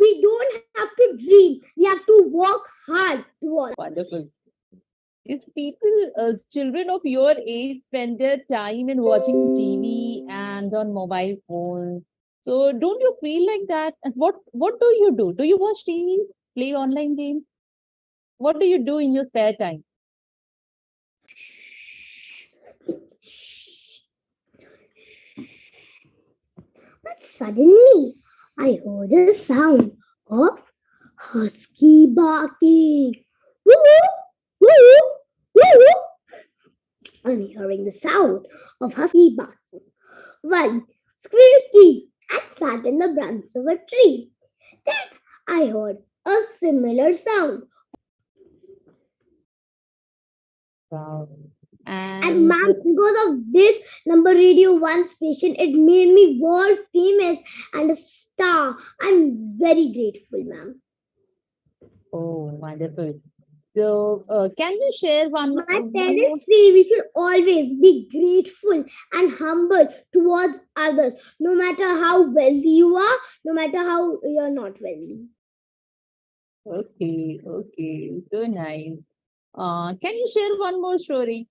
We don't have to dream. We have to work hard towards. Wonderful. If people, children of your age, spend their time in watching TV and on mobile phones, so don't you feel like that? And what do you do? Do you watch TV, play online games? What do you do in your spare time? But suddenly, I heard a sound of husky barking. Woo woo, woo woo. I'm hearing the sound of husky barking. One squeaky and sat in the branch of a tree. Then I heard a similar sound. Wow. And And ma'am, because of this number radio one station, it made me world famous and a star. I'm very grateful, ma'am. oh, wonderful. So, can you share My one more? parents say we should always be grateful and humble towards others, no matter how wealthy you are, no matter how you're not wealthy. Okay, okay, so nice. Can you share one more story?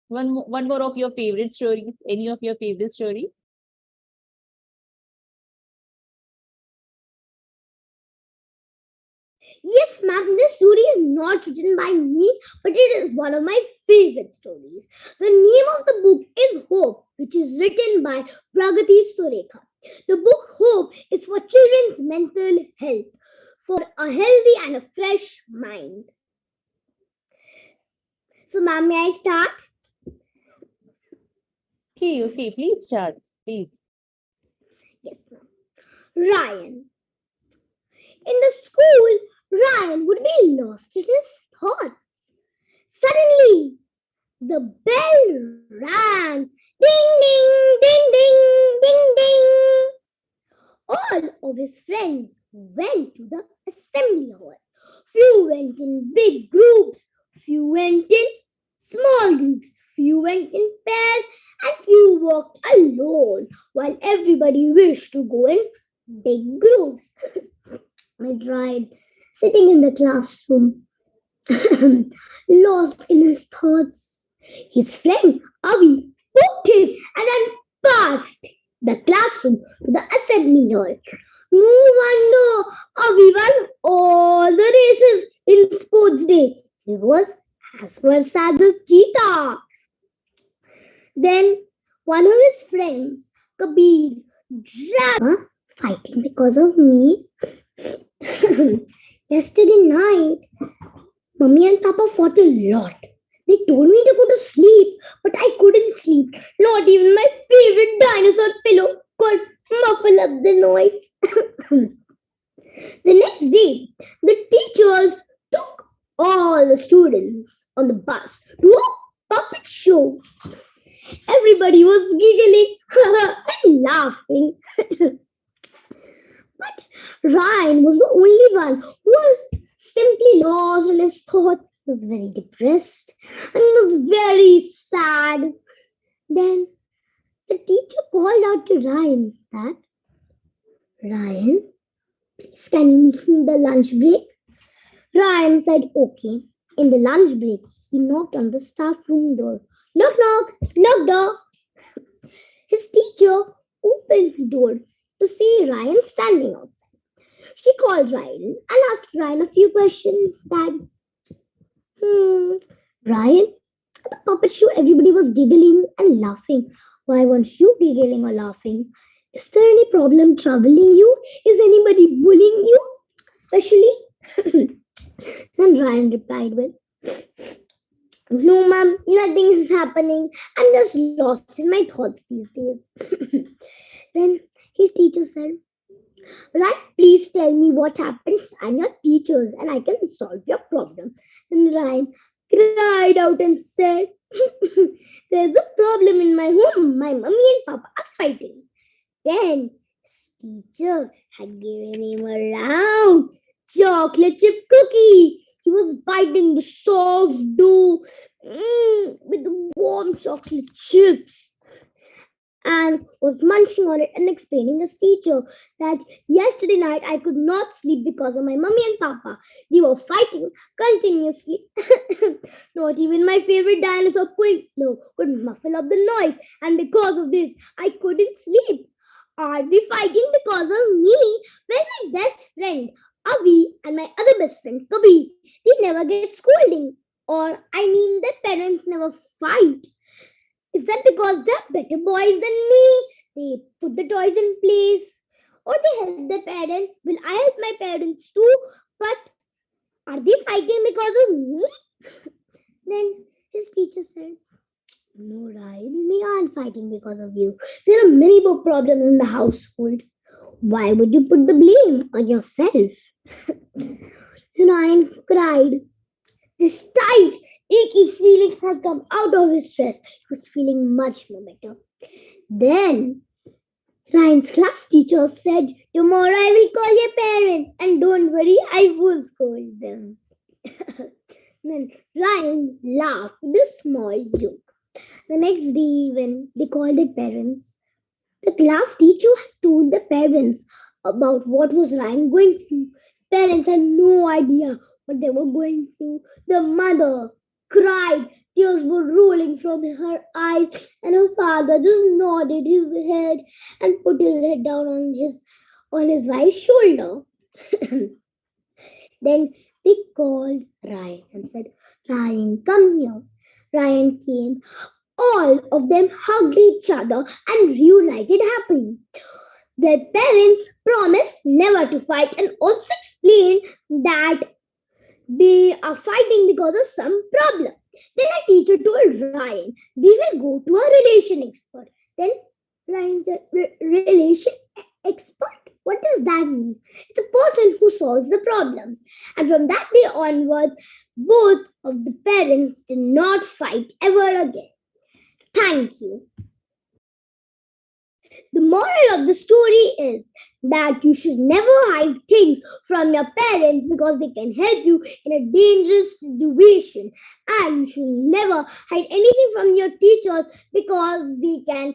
One more of your favorite stories? Any of your favorite stories? Yes, ma'am, this story is not written by me, but it is one of my favorite stories. The name of the book is Hope, which is written by Pragati Sureka. The book Hope is for children's mental health, for a healthy and a fresh mind. So, ma'am, may I start? Okay, okay, please start, please. Yes, ma'am. Ryan. In the school, Ryan would be lost in his thoughts. Suddenly, the bell rang. Ding, ding, ding, ding, ding, ding. All of his friends went to the assembly hall. Few went in big groups, few went in small groups, few went in pairs, and few walked alone, while everybody wished to go in big groups. I tried sitting in the classroom, lost in his thoughts. His friend Avi poked him and then passed the classroom to the assembly hall. No wonder Avi won all the races in sports day. He was as fast as a cheetah. Then one of his friends, Kabir, dragged fighting because of me. Yesterday night, Mummy and Papa fought a lot. They told me to go to sleep, but I couldn't sleep. Not even my favorite dinosaur pillow could muffle up the noise. The next day, the teachers took all the students on the bus to a puppet show. Everybody was giggling and laughing. But Ryan was the only one who was simply lost in his thoughts, was very depressed, and was very sad. Then the teacher called out to Ryan that, Ryan, please can you meet me in the lunch break? Ryan said, okay. In the lunch break, he knocked on the staff room door. Knock, knock, knock door. His teacher opened the door to see Ryan standing outside. She called Ryan and asked Ryan a few questions that, hmm, Ryan, at the puppet show, everybody was giggling and laughing. Why weren't you giggling or laughing? Is there any problem troubling you? Is anybody bullying you? Especially? Then Ryan replied with, no, ma'am, nothing is happening. I'm just lost in my thoughts these days. Then his teacher said, right, please tell me what happened. I'm your teachers and I can solve your problem. And Ryan cried out and said, there's a problem in my home. My mummy and papa are fighting. Then his teacher had given him a round chocolate chip cookie. He was biting the soft dough with the warm chocolate chips. and was munching on it and explaining his teacher that yesterday night I could not sleep because of my mummy and papa. They were fighting continuously. Not even my favorite dinosaur pillow could muffle up the noise, and because of this, I couldn't sleep. Are they fighting because of me? Well, my best friend Avi and my other best friend Kabir, they never get scolding. Or, I mean, their parents never fight. Is that because they're better boys than me? They put the toys in place. Or they help their parents? Will I help my parents too? But are they fighting because of me? Then his teacher said, no, Ryan, we aren't fighting because of you. There are many more problems in the household. Why would you put the blame on yourself? Ryan cried. This tight, achy feeling had come out of his chest. He was feeling much more better. Then Ryan's class teacher said, tomorrow I will call your parents, and don't worry, I will scold them. Then Ryan laughed with a small joke. The next day, when they called their parents, the class teacher had told the parents about what was Ryan going through. Parents had no idea what they were going through. The mother cried, tears were rolling from her eyes, and her father just nodded his head and put his head down on his wife's shoulder. Then they called Ryan and said, Ryan, come here. Ryan came. All of them hugged each other and reunited happily. Their parents promised never to fight and also explained that they are fighting because of some problem. Then a teacher told Ryan they will go to a relation expert. Then Ryan said, relation expert? What does that mean? It's a person who solves the problems. And from that day onwards, both of the parents did not fight ever again. Thank you. The moral of the story is that you should never hide things from your parents because they can help you in a dangerous situation. And you should never hide anything from your teachers because they can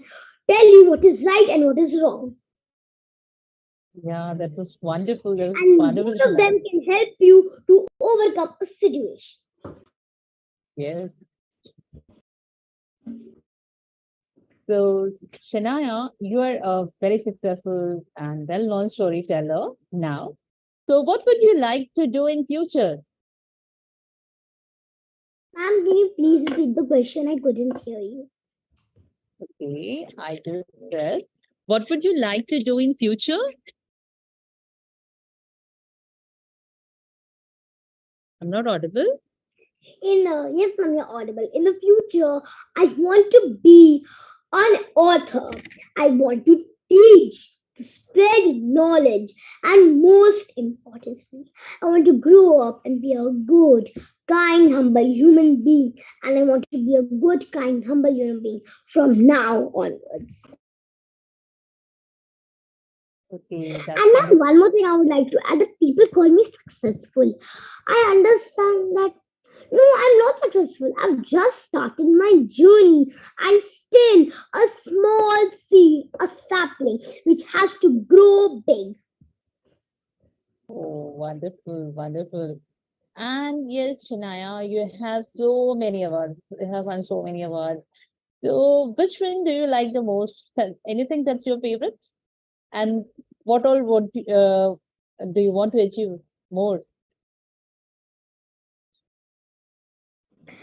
tell you what is right and what is wrong. Yeah, that was wonderful. That was And wonderful, both of Shania. them can help you to overcome a situation. Yes. So, Shania, you are a very successful and well-known storyteller now. So, what would you like to do in future? Ma'am, can you please repeat the question? I couldn't hear you. Okay, I just said, what would you like to do in future? I'm not audible. Yes, ma'am, you're audible. In the future, I want to be an author. I want to teach, to spread knowledge, and most importantly, I want to grow up and be a good, kind, humble human being. And I want to be a good, kind, humble human being from now onwards. Okay, And that's ma'am, wonderful. one more thing I would like to add, that people call me successful. I understand that no, I'm not successful. I've just started my journey. I'm still a small seed, a sapling, which has to grow big. Oh, wonderful, wonderful. And yes, Shania, you have so many awards. You have won so many awards. So, which one do you like the most? Anything that's your favorite? And what all do you want to achieve more?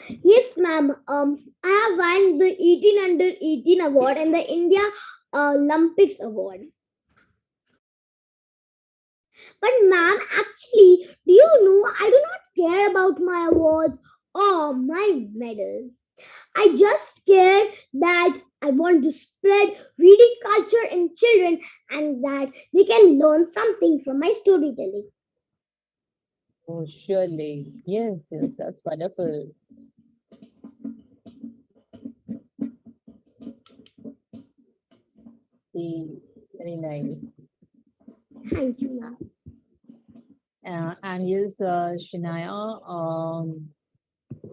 Yes, ma'am. I have won the 18 under 18 award and the India Olympics award. But ma'am, actually, do you know I do not care about my awards or my medals. I just care that I want to spread reading culture in children and that they can learn something from my storytelling. Oh, surely. Yes, yes, that's wonderful. See, very nice. Thank you, ma'am. And yes, Shania,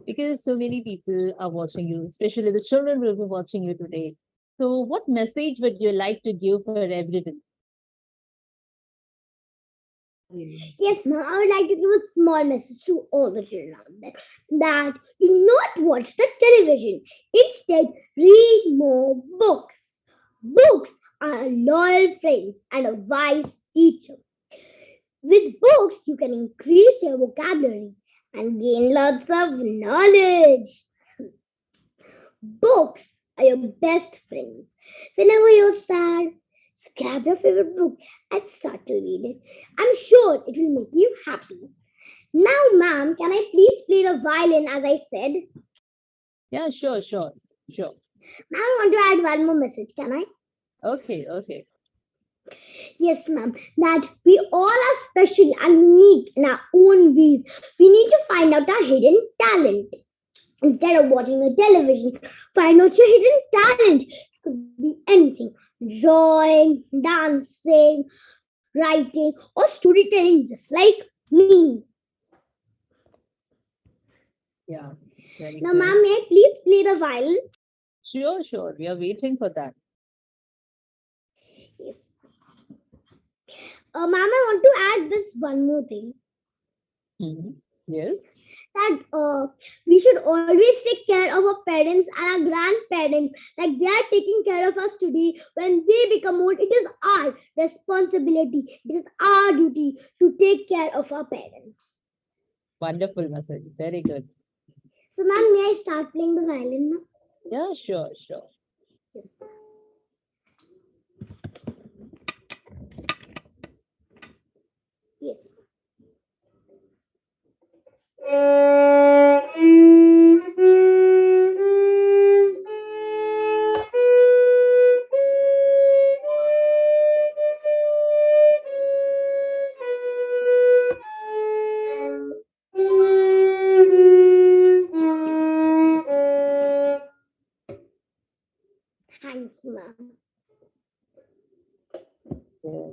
because so many people are watching you, especially the children will be watching you today. So, what message would you like to give for everyone? Yes, ma'am, I would like to give a small message to all the children out there that do not watch the television. Instead, read more books. Books are loyal friends and a wise teacher. With books, you can increase your vocabulary and gain lots of knowledge. Books are your best friends. Whenever you're sad, just grab your favorite book and start to read it. I'm sure it will make you happy. Now, ma'am, can I please play the violin as I said? Yeah, sure. Ma'am, I want to add one more message, can I? Okay. Yes, ma'am. That we all are special and unique in our own ways. We need to find out our hidden talent. Instead of watching the television, find out your hidden talent. It could be anything: drawing, dancing, writing, or storytelling, just like me. Yeah, very Now, good. ma'am, may I please play the violin? Sure. We are waiting for that. Yes. Ma'am, I want to add this one more thing Mhm. Yes. that we should always take care of our parents and our grandparents like they are taking care of us today. When they become old, it is our responsibility, it is our duty to take care of our parents. Wonderful message. Very good. So, ma'am, may I start playing the violin now? Yeah, sure. Yes. Yes. Thank you, ma'am. Yes.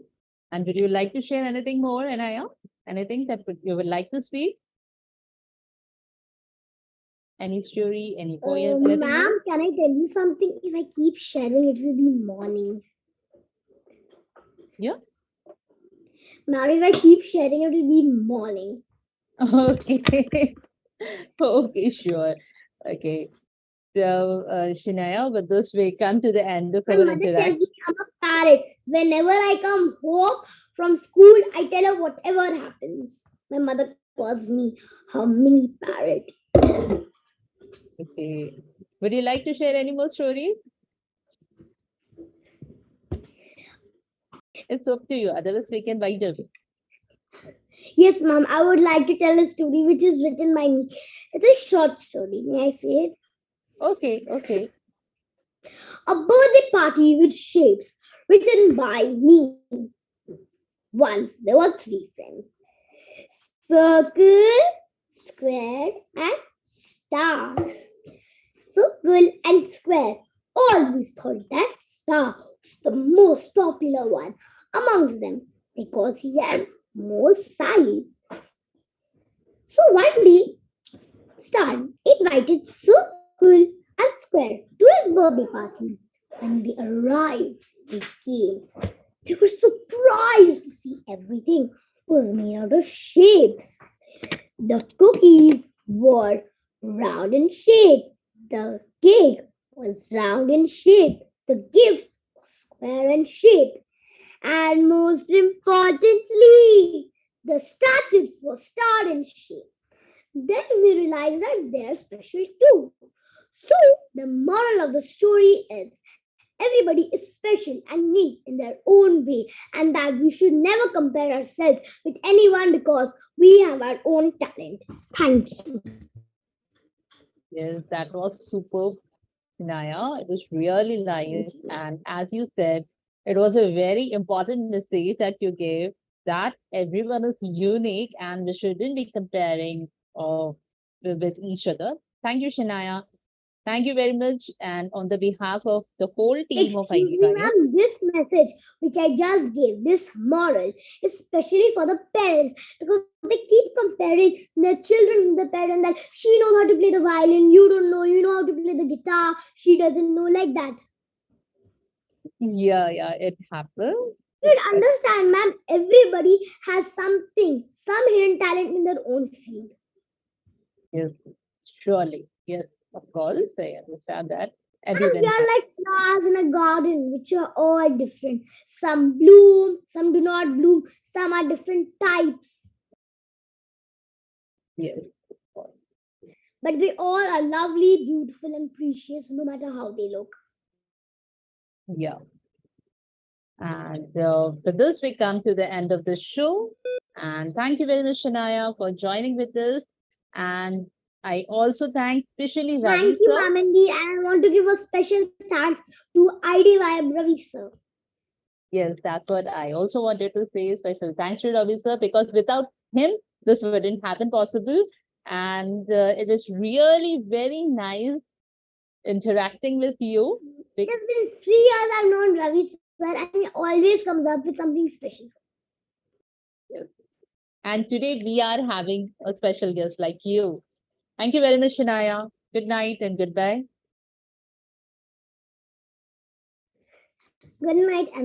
And would you like to share anything more, Anaya? Anything that you would like to speak? Any story, any poem, anything more? Ma'am, can I tell you something? If I keep sharing, it will be morning. Yeah. Ma'am, if I keep sharing, it will be morning. Okay. Okay, sure. Okay. So, Shinaya, with this, we come to the end of My our mother tells interaction. me I'm a parrot. Whenever I come home from school, I tell her whatever happens. My mother calls me her mini parrot. Okay. Would you like to share any more stories? It's up to you. Otherwise, we can wind up. Yes, ma'am, I would like to tell a story which is written by me. It's a short story. May I say it? Okay. A birthday party with shapes, written by me. Once there were three friends: circle, square, and star. Circle and square always thought that star was the most popular one amongst them because he had more size. So one day, Star invited Circle and Square to his birthday party. When they arrived, they came. They were surprised to see everything was made out of shapes. The cookies were round in shape. The cake was round in shape. The gifts were square in shape. And most importantly, the statues were star in shape. Then we realized that they're special too. So, the moral of the story is everybody is special and unique in their own way, and that we should never compare ourselves with anyone because we have our own talent. Thank you. Yes, that was superb, Naya. It was really Thank nice. you. And as you said, it was a very important message that you gave that everyone is unique and we shouldn't be comparing with each other. Thank you, Shanaya. Thank you very much. And on the behalf of the whole team of Excuse ID me, Guardian, ma'am, this message which I just gave, this moral, is especially for the parents because they keep comparing their children with the parent that she knows how to play the violin, you don't know, you know how to play the guitar, she doesn't know, like that. Yeah, it happens. You should understand, ma'am, everybody has something, some hidden talent in their own field. Yes, surely. Yes, of course. I understand that. And we Everyone are has. like flowers in a garden, which are all different. Some bloom, some do not bloom, some are different types. Yes, of course. But they all are lovely, beautiful, and precious, no matter how they look. Yeah. And with this, we come to the end of the show. And thank you very much, Shania, for joining with us. And I also thank especially Thank Ravi you, sir. Mamandi, and I want to give a special thanks to Idym Ravi sir. Yes, that's what I also wanted to say. Special thanks to Ravi sir, because without him, this wouldn't happen possible. And it is really very nice interacting with you. It has been 3 years I've known Ravi sir, and he always comes up with something special. Yes. And today we are having a special guest like you. Thank you very much, Shanaya. Good night and goodbye. Good night and